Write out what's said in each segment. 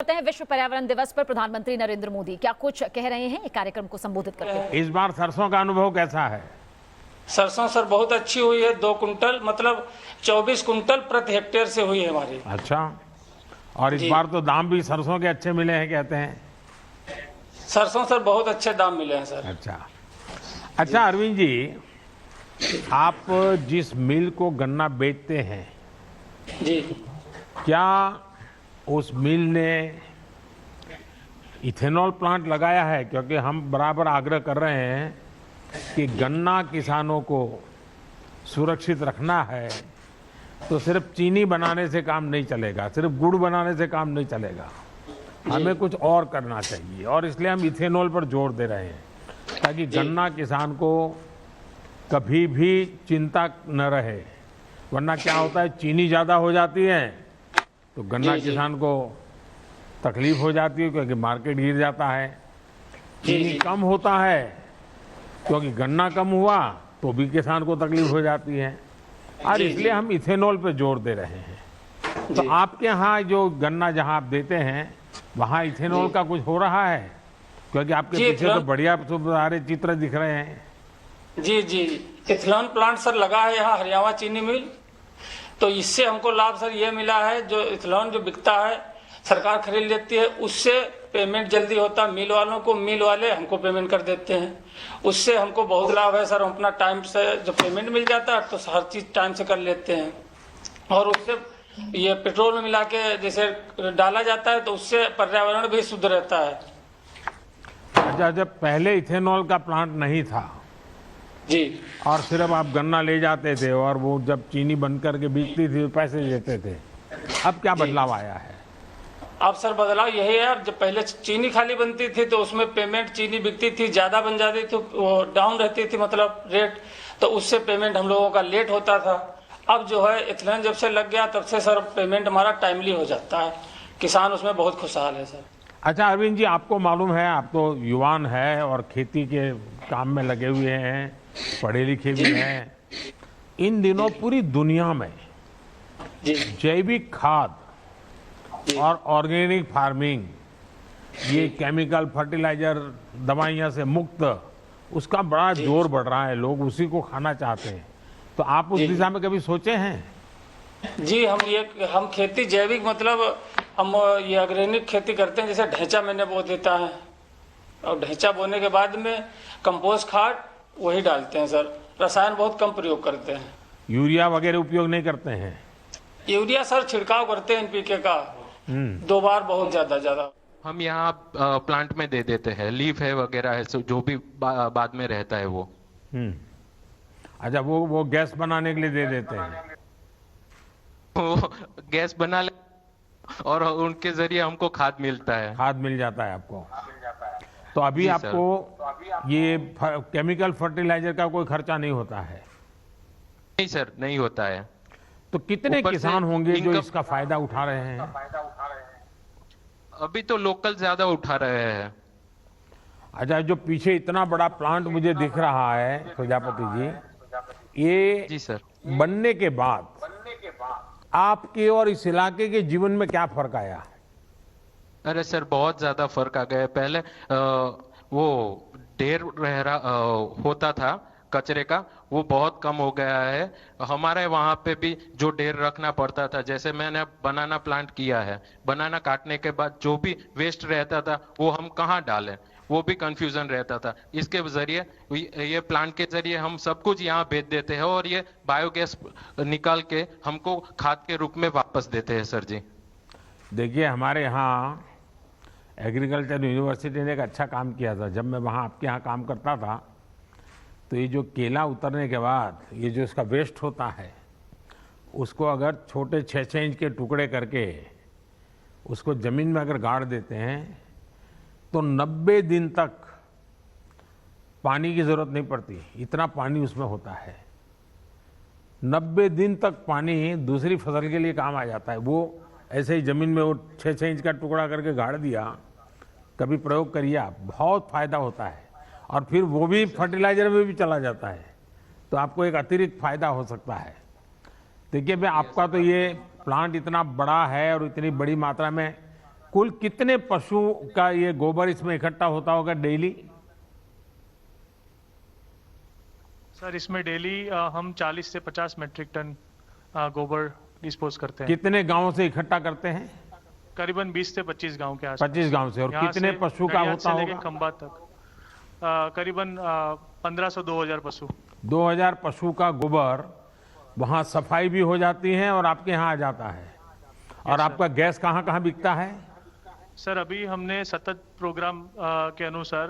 करते हैं। विश्व पर्यावरण दिवस पर प्रधानमंत्री नरेंद्र मोदी क्या कुछ कह रहे हैं, कार्यक्रम को संबोधित करते हैं। इस बार सरसों का अनुभव कैसा है? सरसों सर बहुत अच्छी हुई है। 2 कुंटल मतलब 24 कुंटल प्रति हेक्टेयर से हुई है हमारी। अच्छा, और इस बार तो दाम भी सरसों के अच्छे मिले हैं कहते हैं। सरसों सर बहुत अच्छे दाम मिले हैं सर। अच्छा अरविंद जी, आप जिस मिल को गन्ना बेचते हैं जी, क्या उस मिल ने इथेनॉल प्लांट लगाया है? क्योंकि हम बराबर आग्रह कर रहे हैं कि गन्ना किसानों को सुरक्षित रखना है, तो सिर्फ चीनी बनाने से काम नहीं चलेगा, सिर्फ गुड़ बनाने से काम नहीं चलेगा, हमें कुछ और करना चाहिए। और इसलिए हम इथेनॉल पर जोर दे रहे हैं ताकि गन्ना किसान को कभी भी चिंता न रहे। वरना क्या होता है, चीनी ज़्यादा हो जाती है तो गन्ना किसान को तकलीफ हो जाती है क्योंकि मार्केट गिर जाता है। चीनी कम होता है क्योंकि गन्ना कम हुआ तो भी किसान को तकलीफ हो जाती है, और इसलिए हम इथेनॉल पे जोर दे रहे हैं। तो आपके यहाँ जो गन्ना जहाँ आप देते हैं वहाँ इथेनॉल का कुछ हो रहा है? क्योंकि आपके पीछे तो बढ़िया सारे चित्र दिख रहे हैं। जी जी, इथेनॉल प्लांट सर लगा है यहाँ हरियाणा चीनी मिल। तो इससे हमको लाभ सर ये मिला है, जो इथेनॉल जो बिकता है सरकार खरीद लेती है, उससे पेमेंट जल्दी होता है मिल वालों को, मिल वाले हमको पेमेंट कर देते हैं। उससे हमको बहुत लाभ है सर। हम अपना टाइम से जब पेमेंट मिल जाता है तो हर चीज टाइम से कर लेते हैं। और उससे ये पेट्रोल में मिला के जैसे डाला जाता है तो उससे पर्यावरण भी शुद्ध रहता है। अच्छा, जब पहले इथेनॉल का प्लांट नहीं था जी, और सिर्फ आप गन्ना ले जाते थे और वो जब चीनी बन करके बिकती थी पैसे देते थे, अब क्या बदलाव आया है? अब सर बदलाव यही है, जब पहले चीनी खाली बनती थी तो उसमें पेमेंट, चीनी बिकती थी ज्यादा बन जाती थी, वो डाउन रहती थी मतलब रेट, तो उससे पेमेंट हम लोगों का लेट होता था। अब जो है इथेनॉल जब से लग गया तब से सर पेमेंट हमारा टाइमली हो जाता है। किसान उसमें बहुत खुशहाल है सर। अच्छा अरविंद जी, आपको मालूम है, आप तो युवान है और खेती के काम में लगे हुए हैं, पढ़े लिखे भी हैं। इन दिनों पूरी दुनिया में जैविक खाद और ऑर्गेनिक फार्मिंग, ये केमिकल फर्टिलाइजर दवाइयां से मुक्त, उसका बड़ा जोर बढ़ रहा है। लोग उसी को खाना चाहते हैं। तो आप उस दिशा में कभी सोचे हैं? जी, हम खेती जैविक मतलब हम ये ऑर्गेनिक खेती करते हैं। जैसे ढैंचा मैंने बो देता है और ढैंचा बोने के बाद में कंपोस्ट खाद वही डालते हैं सर। रसायन बहुत कम प्रयोग करते हैं। यूरिया वगैरह उपयोग नहीं करते हैं? यूरिया सर छिड़काव करते हैं एनपीके का 2 बार, बहुत ज्यादा। हम यहाँ प्लांट में दे देते हैं, लीफ है वगैरह है, जो भी बाद में रहता है वो। अच्छा, वो गैस बनाने के लिए दे देते हैं? वो गैस बना ले और उनके जरिए हमको खाद मिलता है। खाद मिल जाता है आपको? तो अभी आपको ये केमिकल फर्टिलाइजर का कोई खर्चा नहीं होता है? नहीं सर, नहीं होता है। तो कितने किसान होंगे जो इसका फायदा उठा रहे हैं? अभी तो लोकल ज्यादा उठा रहे हैं। अच्छा, जो पीछे इतना बड़ा प्लांट मुझे दिख रहा है प्रजापति जी, ये जी सर, बनने के बाद आपके और इस इलाके के जीवन में क्या फर्क आया? अरे सर, बहुत ज्यादा फर्क आ गया है। पहले वो ढेर होता था कचरे का, वो बहुत कम हो गया है। हमारे वहां पे भी जो ढेर रखना पड़ता था, जैसे मैंने बनाना प्लांट किया है, बनाना काटने के बाद जो भी वेस्ट रहता था वो हम कहाँ डालें, वो भी कंफ्यूजन रहता था। इसके जरिए, ये प्लांट के जरिए हम सब कुछ यहाँ बेच देते हैं और ये बायोगैस निकाल के हमको खाद के रूप में वापस देते हैं सर जी। देखिए, हमारे यहाँ एग्रीकल्चर यूनिवर्सिटी ने एक अच्छा काम किया था। जब मैं वहाँ आपके यहाँ काम करता था तो ये जो केला उतरने के बाद ये जो इसका वेस्ट होता है, उसको अगर छोटे 6-6 इंच के टुकड़े करके उसको ज़मीन में अगर गाड़ देते हैं तो 90 दिन तक पानी की ज़रूरत नहीं पड़ती। इतना पानी उसमें होता है। 90 दिन तक पानी दूसरी फसल के लिए काम आ जाता है। वो ऐसे ही ज़मीन में वो 6-6 इंच का टुकड़ा करके गाड़ दिया, कभी प्रयोग करिए आप, बहुत फ़ायदा होता है। और फिर वो भी फर्टिलाइजर में भी चला जाता है, तो आपको एक अतिरिक्त फ़ायदा हो सकता है। देखिए, मैं आपका तो ये प्लांट इतना बड़ा है और इतनी बड़ी मात्रा में कुल कितने पशु का ये गोबर इसमें इकट्ठा होता होगा डेली? सर इसमें डेली हम 40 से 50 मेट्रिक टन गोबर डिस्पोज करते हैं। कितने गांवों से इकट्ठा करते हैं? करीबन 20 से 25 गांव के आसपास। 25 गांव से। और यहाँ कितने से पशु का नडियाद होता से लेके होगा? खंबा तक करीबन 1500-2000 पशु। 2000 पशु का गोबर वहां सफाई भी हो जाती है और आपके यहाँ आ जाता है। और आपका गैस कहाँ कहाँ बिकता है? सर अभी हमने सतत प्रोग्राम के अनुसार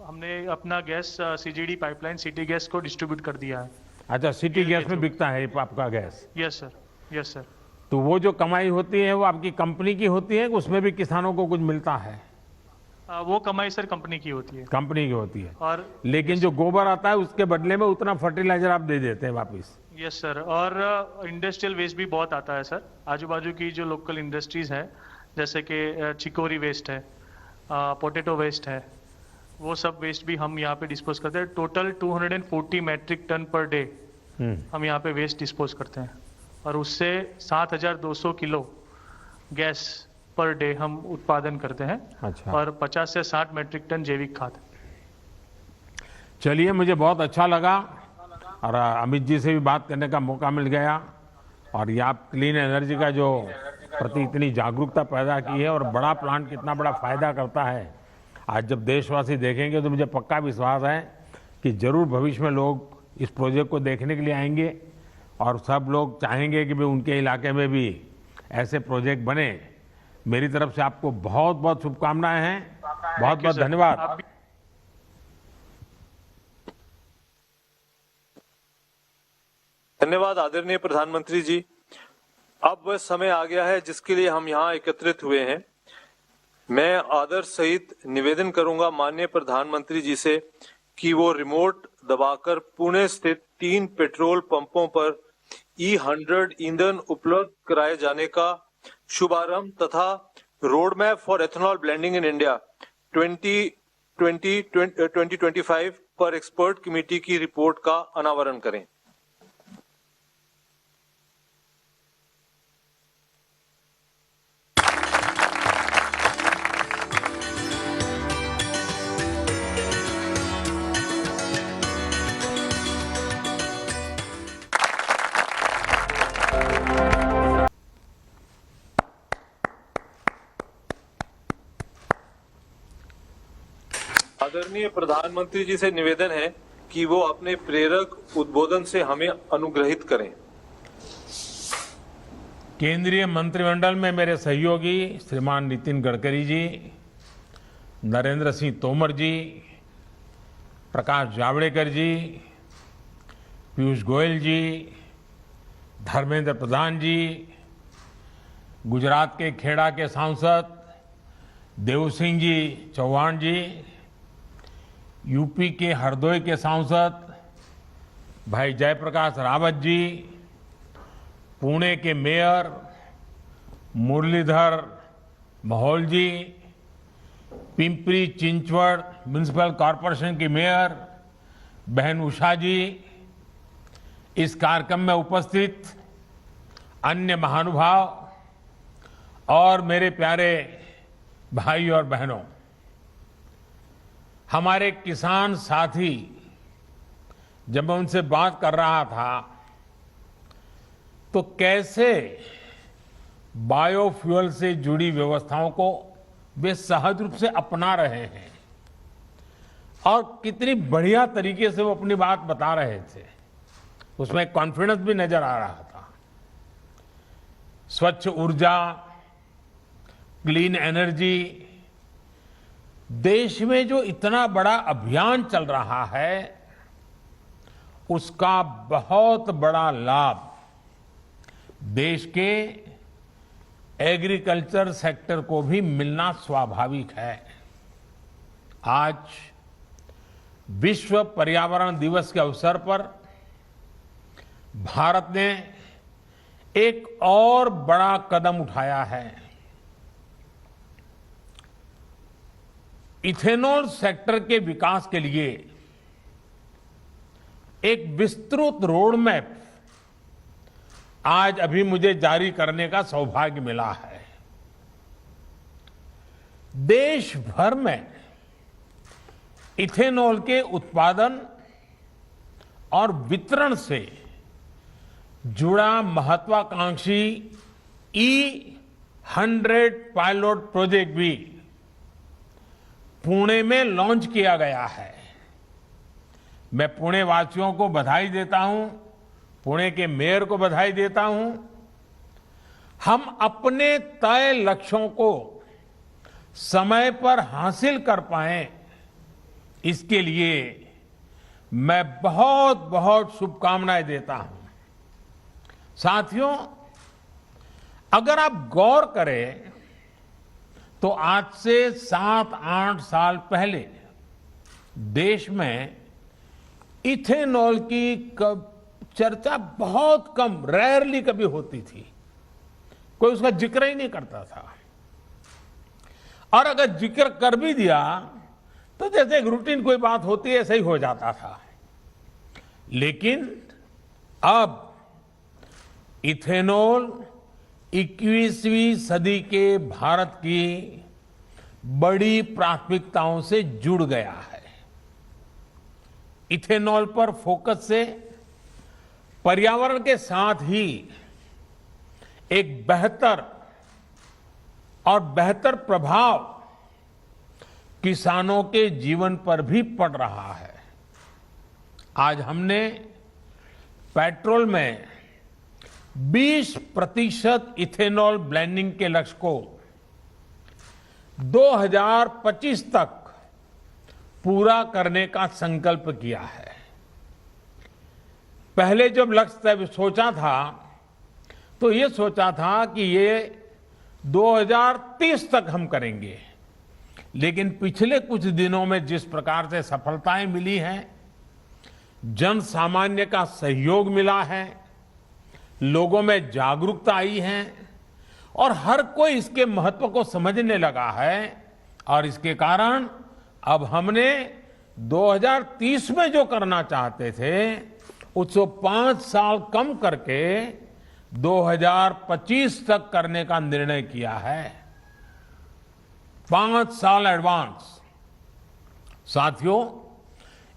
हमने अपना gas CGD pipeline city gas को डिस्ट्रीब्यूट कर दिया है। अच्छा, सिटी गैस में बिकता है आपका gas? Yes sir, yes sir. तो वो जो कमाई होती है वो आपकी कंपनी की होती है, उसमें भी किसानों को कुछ मिलता है? वो कमाई सर कंपनी की होती है। कंपनी की होती है। और लेकिन जो गोबर आता है उसके बदले में उतना फर्टिलाइजर आप दे देते हैं वापस? Yes sir. और इंडस्ट्रियल वेस्ट भी बहुत आता है सर। आजू बाजू की जो लोकल इंडस्ट्रीज है जैसे कि चिकोरी वेस्ट है, पोटैटो वेस्ट है, वो सब वेस्ट भी हम यहाँ पे डिस्पोज करते हैं। Total 240 metric ton per day हम यहाँ पे वेस्ट डिस्पोज करते हैं और उससे 7200 किलो गैस पर डे हम उत्पादन करते हैं। अच्छा। और 50 से 60 मैट्रिक टन जैविक खाद। चलिए, मुझे बहुत अच्छा लगा और अमित जी से भी बात करने का मौका मिल गया। और ये आप क्लीन एनर्जी का जो प्रति इतनी जागरूकता पैदा की है और बड़ा प्लांट कितना बड़ा फायदा करता है, आज जब देशवासी देखेंगे तो मुझे पक्का विश्वास है कि जरूर भविष्य में लोग इस प्रोजेक्ट को देखने के लिए आएंगे और सब लोग चाहेंगे कि भाई उनके इलाके में भी ऐसे प्रोजेक्ट बने। मेरी तरफ से आपको बहुत बहुत शुभकामनाएं हैं। बहुत बहुत धन्यवाद। धन्यवाद आदरणीय प्रधानमंत्री जी। अब वह समय आ गया है जिसके लिए हम यहाँ एकत्रित हुए हैं। मैं आदर सहित निवेदन करूंगा माननीय प्रधानमंत्री जी से कि वो रिमोट दबाकर पुणे स्थित 3 पेट्रोल पंपों पर E100 ईंधन उपलब्ध कराए जाने का शुभारंभ तथा road map for ethanol blending in India 2020-2025 पर एक्सपर्ट कमेटी की रिपोर्ट का अनावरण करें। आदरणीय प्रधानमंत्री जी से निवेदन है कि वो अपने प्रेरक उद्बोधन से हमें अनुग्रहित करें। केंद्रीय मंत्रिमंडल में मेरे सहयोगी श्रीमान नितिन गडकरी जी, नरेंद्र सिंह तोमर जी, प्रकाश जावड़ेकर जी, पीयूष गोयल जी, धर्मेंद्र प्रधान जी, गुजरात के खेड़ा के सांसद देव सिंह जी चौहान जी, यूपी के हरदोई के सांसद भाई जयप्रकाश रावत जी, पुणे के मेयर मुरलीधर महौल जी, पिंपरी चिंचवड़ म्युनिसिपल कॉरपोरेशन की मेयर बहन उषा जी, इस कार्यक्रम में उपस्थित अन्य महानुभाव और मेरे प्यारे भाई और बहनों, हमारे किसान साथी, जब मैं उनसे बात कर रहा था तो कैसे बायोफ्यूल से जुड़ी व्यवस्थाओं को वे सहज रूप से अपना रहे हैं और कितनी बढ़िया तरीके से वो अपनी बात बता रहे थे, उसमें कॉन्फिडेंस भी नजर आ रहा था। स्वच्छ ऊर्जा, क्लीन एनर्जी, देश में जो इतना बड़ा अभियान चल रहा है उसका बहुत बड़ा लाभ देश के एग्रीकल्चर सेक्टर को भी मिलना स्वाभाविक है। आज विश्व पर्यावरण दिवस के अवसर पर भारत ने एक और बड़ा कदम उठाया है। इथेनॉल सेक्टर के विकास के लिए एक विस्तृत रोड मैप आज अभी मुझे जारी करने का सौभाग्य मिला है। देश भर में इथेनॉल के उत्पादन और वितरण से जुड़ा महत्वाकांक्षी E100 पायलट प्रोजेक्ट भी पुणे में लॉन्च किया गया है। मैं पुणे वासियों को बधाई देता हूं, पुणे के मेयर को बधाई देता हूं। हम अपने तय लक्ष्यों को समय पर हासिल कर पाए, इसके लिए मैं बहुत बहुत शुभकामनाएं देता हूं। साथियों, अगर आप गौर करें तो आज से 7-8 साल पहले देश में इथेनॉल की चर्चा बहुत कम, रेयरली कभी होती थी। कोई उसका जिक्र ही नहीं करता था, और अगर जिक्र कर भी दिया तो जैसे एक रूटीन कोई बात होती है, ऐसे ही हो जाता था। लेकिन अब इथेनॉल 21वीं सदी के भारत की बड़ी प्राथमिकताओं से जुड़ गया है। इथेनॉल पर फोकस से पर्यावरण के साथ ही एक बेहतर प्रभाव किसानों के जीवन पर भी पड़ रहा है। आज हमने पेट्रोल में 20% इथेनॉल ब्लेंडिंग के लक्ष्य को 2025 तक पूरा करने का संकल्प किया है। पहले जब लक्ष्य सोचा था तो ये सोचा था कि ये 2030 तक हम करेंगे, लेकिन पिछले कुछ दिनों में जिस प्रकार से सफलताएं मिली हैं, जन सामान्य का सहयोग मिला है, लोगों में जागरूकता आई है और हर कोई इसके महत्व को समझने लगा है, और इसके कारण अब हमने 2030 में जो करना चाहते थे उसको 5 साल कम करके 2025 तक करने का निर्णय किया है। 5 साल एडवांस। साथियों,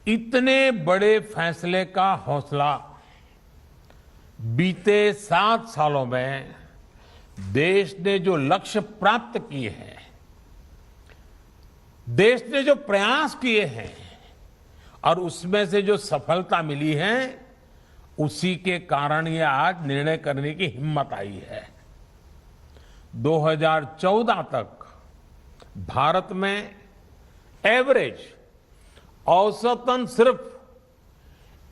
इतने बड़े फैसले का हौसला बीते 7 सालों में देश ने जो लक्ष्य प्राप्त किए हैं, देश ने जो प्रयास किए हैं और उसमें से जो सफलता मिली है, उसी के कारण ये आज निर्णय करने की हिम्मत आई है। 2014 तक भारत में एवरेज औसतन सिर्फ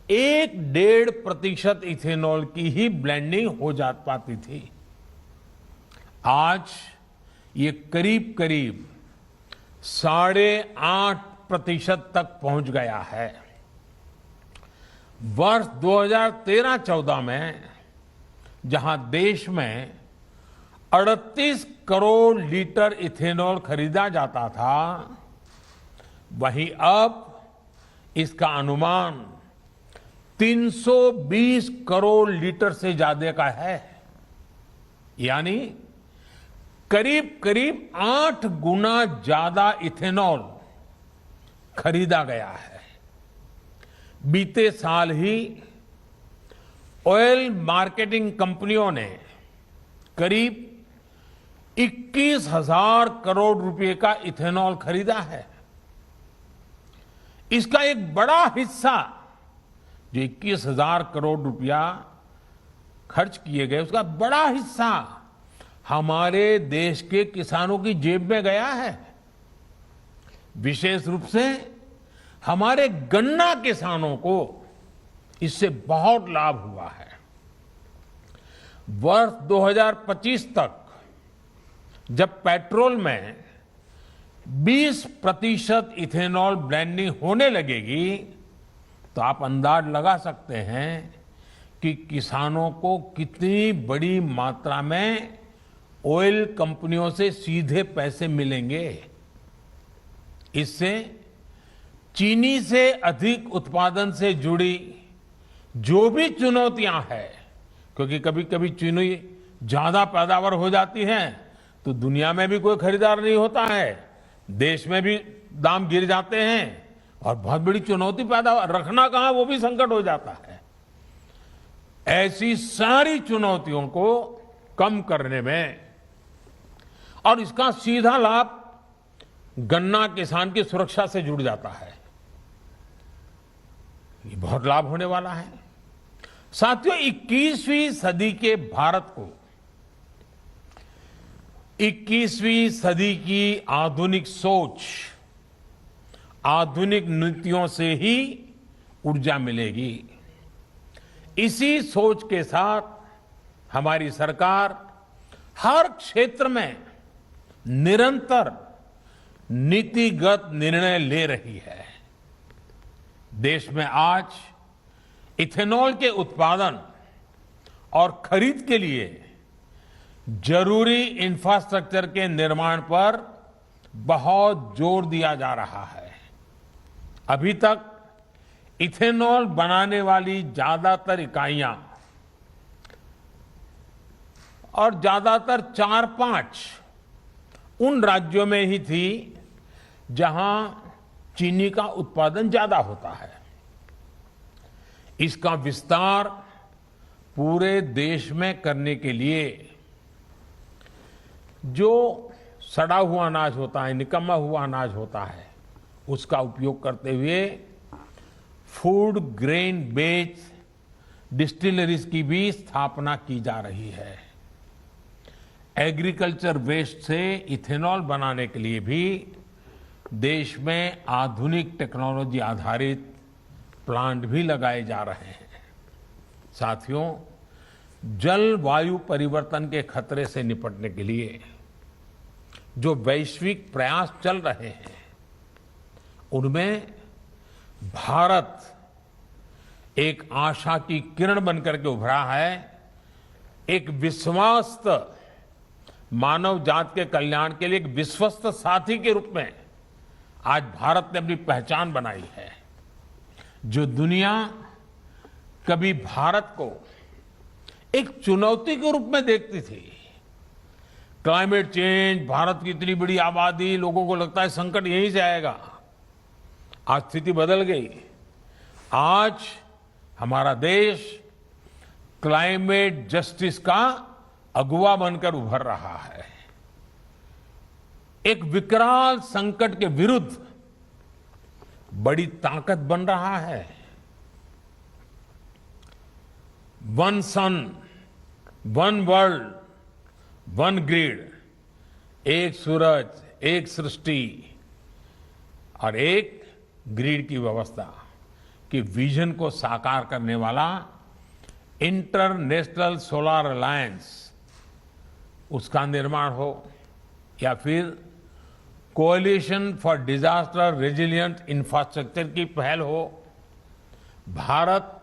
1-1.5% इथेनॉल की ही ब्लेंडिंग हो जा पाती थी। आज ये करीब करीब 8.5% तक पहुंच गया है। वर्ष 2013-14 में जहां देश में 38 करोड़ लीटर इथेनॉल खरीदा जाता था, वहीं अब इसका अनुमान 320 करोड़ लीटर से ज्यादा का है। यानी करीब करीब 8 गुना ज्यादा इथेनॉल खरीदा गया है। बीते साल ही ऑयल मार्केटिंग कंपनियों ने करीब 21,000 करोड़ रुपए का इथेनॉल खरीदा है। इसका एक बड़ा हिस्सा, जो 21,000 करोड़ रुपया खर्च किए गए, उसका बड़ा हिस्सा हमारे देश के किसानों की जेब में गया है। विशेष रूप से हमारे गन्ना किसानों को इससे बहुत लाभ हुआ है। वर्ष 2025 तक जब पेट्रोल में 20% इथेनॉल ब्लेंडिंग होने लगेगी, तो आप अंदाज लगा सकते हैं कि किसानों को कितनी बड़ी मात्रा में ऑयल कंपनियों से सीधे पैसे मिलेंगे। इससे चीनी से अधिक उत्पादन से जुड़ी जो भी चुनौतियां हैं, क्योंकि कभी कभी चीनी ज्यादा पैदावार हो जाती है तो दुनिया में भी कोई खरीदार नहीं होता है, देश में भी दाम गिर जाते हैं और बहुत बड़ी चुनौती पैदा रखना कहां वो भी संकट हो जाता है। ऐसी सारी चुनौतियों को कम करने में और इसका सीधा लाभ गन्ना किसान की सुरक्षा से जुड़ जाता है। ये बहुत लाभ होने वाला है। साथियों, 21वीं सदी के भारत को 21वीं सदी की आधुनिक सोच, आधुनिक नीतियों से ही ऊर्जा मिलेगी। इसी सोच के साथ हमारी सरकार हर क्षेत्र में निरंतर नीतिगत निर्णय ले रही है। देश में आज इथेनॉल के उत्पादन और खरीद के लिए जरूरी इंफ्रास्ट्रक्चर के निर्माण पर बहुत जोर दिया जा रहा है। अभी तक इथेनॉल बनाने वाली ज्यादातर इकाइयां और ज्यादातर 4-5 उन राज्यों में ही थी जहां चीनी का उत्पादन ज्यादा होता है। इसका विस्तार पूरे देश में करने के लिए जो सड़ा हुआ अनाज होता है, निकम्मा हुआ अनाज होता है, उसका उपयोग करते हुए फूड ग्रेन बेस्ड डिस्टिलरीज की भी स्थापना की जा रही है। एग्रीकल्चर वेस्ट से इथेनॉल बनाने के लिए भी देश में आधुनिक टेक्नोलॉजी आधारित प्लांट भी लगाए जा रहे हैं। साथियों, जलवायु परिवर्तन के खतरे से निपटने के लिए जो वैश्विक प्रयास चल रहे हैं, उनमें भारत एक आशा की किरण बनकर के उभरा है। एक विश्वस्त मानव जात के कल्याण के लिए एक विश्वस्त साथी के रूप में आज भारत ने अपनी पहचान बनाई है। जो दुनिया कभी भारत को एक चुनौती के रूप में देखती थी, क्लाइमेट चेंज, भारत की इतनी बड़ी आबादी, लोगों को लगता है संकट यहीं से आएगा, आज स्थिति बदल गई। आज हमारा देश क्लाइमेट जस्टिस का अगुवा बनकर उभर रहा है। एक विकराल संकट के विरुद्ध बड़ी ताकत बन रहा है। वन सन, वन वर्ल्ड, वन ग्रिड, एक सूरज, एक सृष्टि और एक ग्रिड की व्यवस्था की विजन को साकार करने वाला इंटरनेशनल सोलर अलायंस, उसका निर्माण हो या फिर coalition for disaster resilient infrastructure की पहल हो, भारत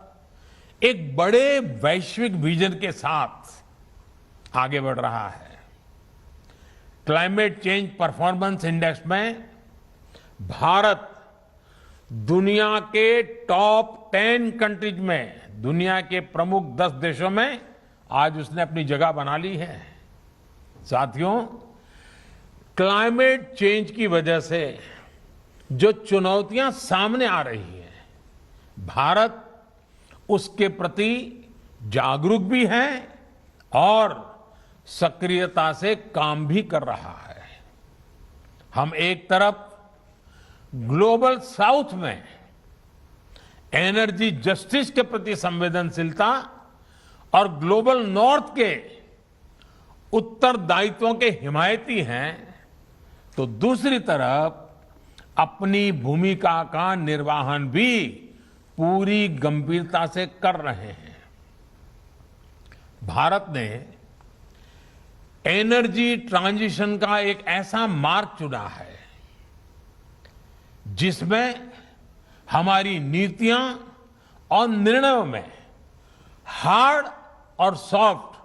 एक बड़े वैश्विक विजन के साथ आगे बढ़ रहा है। क्लाइमेट चेंज परफॉर्मेंस इंडेक्स में भारत दुनिया के टॉप 10 कंट्रीज में, दुनिया के प्रमुख 10 देशों में आज उसने अपनी जगह बना ली है। साथियों, क्लाइमेट चेंज की वजह से जो चुनौतियां सामने आ रही हैं, भारत उसके प्रति जागरूक भी है और सक्रियता से काम भी कर रहा है। हम एक तरफ ग्लोबल साउथ में एनर्जी जस्टिस के प्रति संवेदनशीलता और ग्लोबल नॉर्थ के उत्तरदायित्वों के हिमायती हैं, तो दूसरी तरफ अपनी भूमिका का निर्वहन भी पूरी गंभीरता से कर रहे हैं। भारत ने एनर्जी ट्रांजिशन का एक ऐसा मार्ग चुना है जिसमें हमारी नीतियां और निर्णयों में हार्ड और सॉफ्ट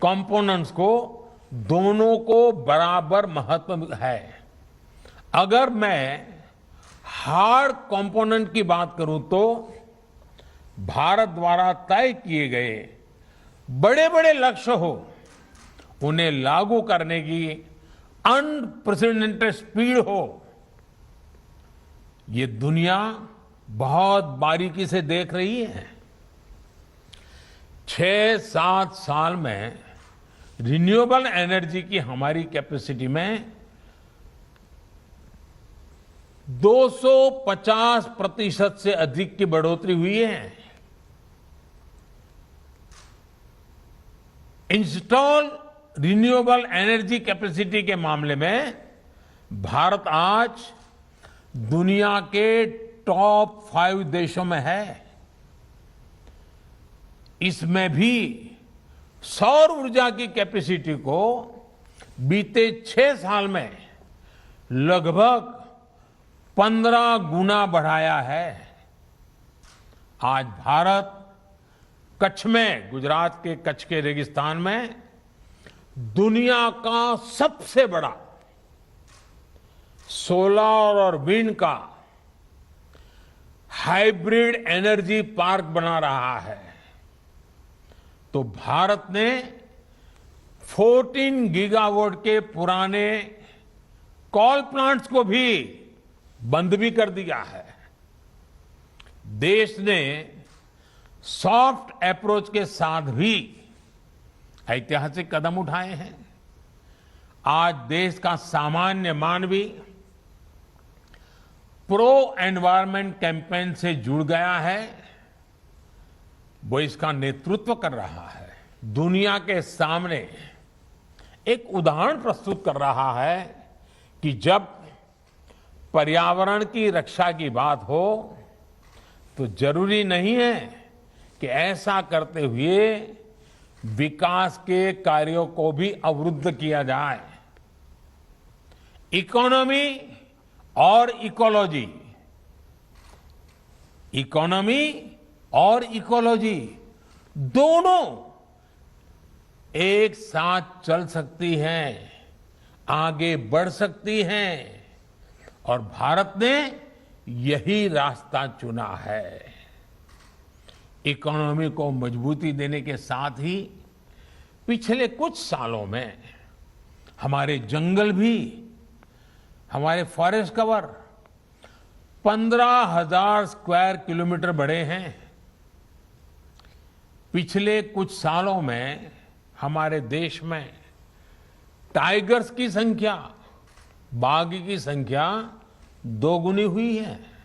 कंपोनेंट्स को, दोनों को बराबर महत्व है। अगर मैं हार्ड कंपोनेंट की बात करूं तो भारत द्वारा तय किए गए बड़े बड़े लक्ष्य हो, उन्हें लागू करने की अनप्रेसिडेंटेड स्पीड हो, ये दुनिया बहुत बारीकी से देख रही है। 6-7 साल में रिन्यूएबल एनर्जी की हमारी कैपेसिटी में 250% से अधिक की बढ़ोतरी हुई है। इंस्टॉल रिन्यूएबल एनर्जी कैपेसिटी के मामले में भारत आज दुनिया के टॉप 5 देशों में है। इसमें भी सौर ऊर्जा की कैपेसिटी को बीते 6 साल में लगभग 15 गुना बढ़ाया है। आज भारत कच्छ में, गुजरात के कच्छ के रेगिस्तान में दुनिया का सबसे बड़ा सोलर और विंड का हाइब्रिड एनर्जी पार्क बना रहा है। तो भारत ने 14 गीगावाट के पुराने कोल प्लांट्स को भी बंद भी कर दिया है। देश ने सॉफ्ट अप्रोच के साथ भी ऐतिहासिक कदम उठाए हैं। आज देश का सामान्य मानवी प्रो एनवायरमेंट कैंपेन से जुड़ गया है, वो इसका नेतृत्व कर रहा है। दुनिया के सामने एक उदाहरण प्रस्तुत कर रहा है कि जब पर्यावरण की रक्षा की बात हो तो जरूरी नहीं है कि ऐसा करते हुए विकास के कार्यों को भी अवरुद्ध किया जाए। इकोनॉमी और इकोलॉजी, इकोनॉमी और इकोलॉजी दोनों एक साथ चल सकती हैं, आगे बढ़ सकती हैं, और भारत ने यही रास्ता चुना है। इकोनॉमी को मजबूती देने के साथ ही पिछले कुछ सालों में हमारे जंगल भी, हमारे फॉरेस्ट कवर 15,000 स्क्वायर किलोमीटर बढ़े हैं। पिछले कुछ सालों में हमारे देश में टाइगर्स की संख्या, बाघ की संख्या 2 गुनी हुई है।